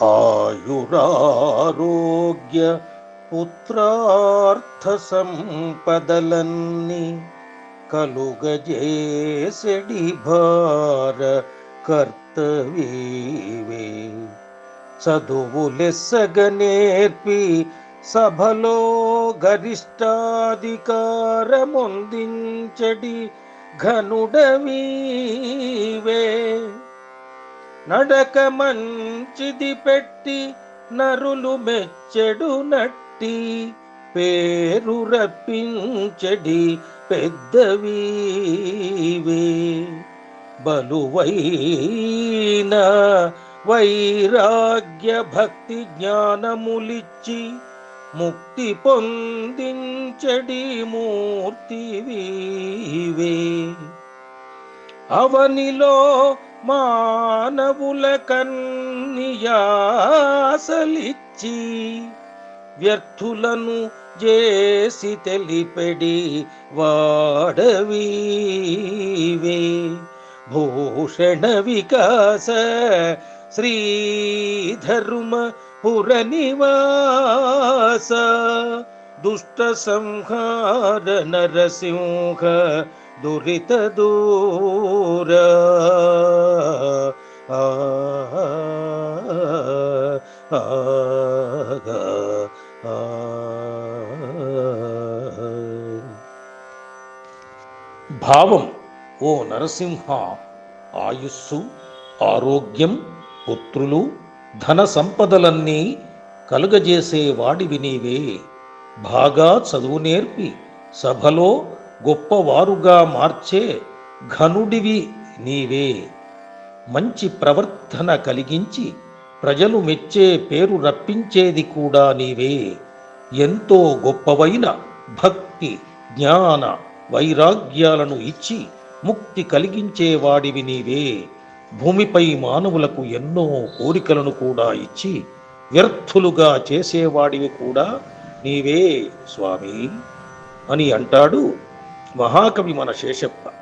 ఆయురారోగ్య పుత్రార్థ సంపదలన్నీ కలుగజేసెడి భార కర్తవీవే. చదువులెస్సగనేర్పి సభలో గరిష్టాధికారమొందించడి ఘనుడవీవే. నడక మంచిది పెట్టి నరులు మెచ్చెడు నట్టి పేరు రప్పించడి పెద్దవీవే. బలువైన వైరాగ్య భక్తి జ్ఞానములిచ్చి ముక్తి పొందించడి మూర్తివీవే. అవనిలో మానవుల కన్నియాసలిచ్చి వ్యర్థులను చేసి తెలిపెడి వాడవీవే. భూషణ వికాస శ్రీధర్మ పుర నివాస దుష్ట సంహార నరసింహ దురిత దూర. భావం: ఓ నరసింహ, ఆయుస్సు, ఆరోగ్యం, పుత్రులు, ధన సంపదలన్నీ కలుగజేసే వాడివి నీవే. బాగా చదువు నేర్పి సభలో గొప్పవారుగా మార్చే ఘనుడివి నీవే. మంచి ప్రవర్తన కలిగించి ప్రజలు మెచ్చే పేరు రప్పించేది కూడా నీవే. ఎంతో గొప్పవైన భక్తి, జ్ఞాన, వైరాగ్యాలను ఇచ్చి ముక్తి కలిగించేవాడివి నీవే. భూమిపై మానవులకు ఎన్నో కోరికలను కూడా ఇచ్చి వ్యర్థులుగా చేసేవాడివి కూడా నీవే స్వామి అని అంటాడు మహాకవి మన శేషప్ప.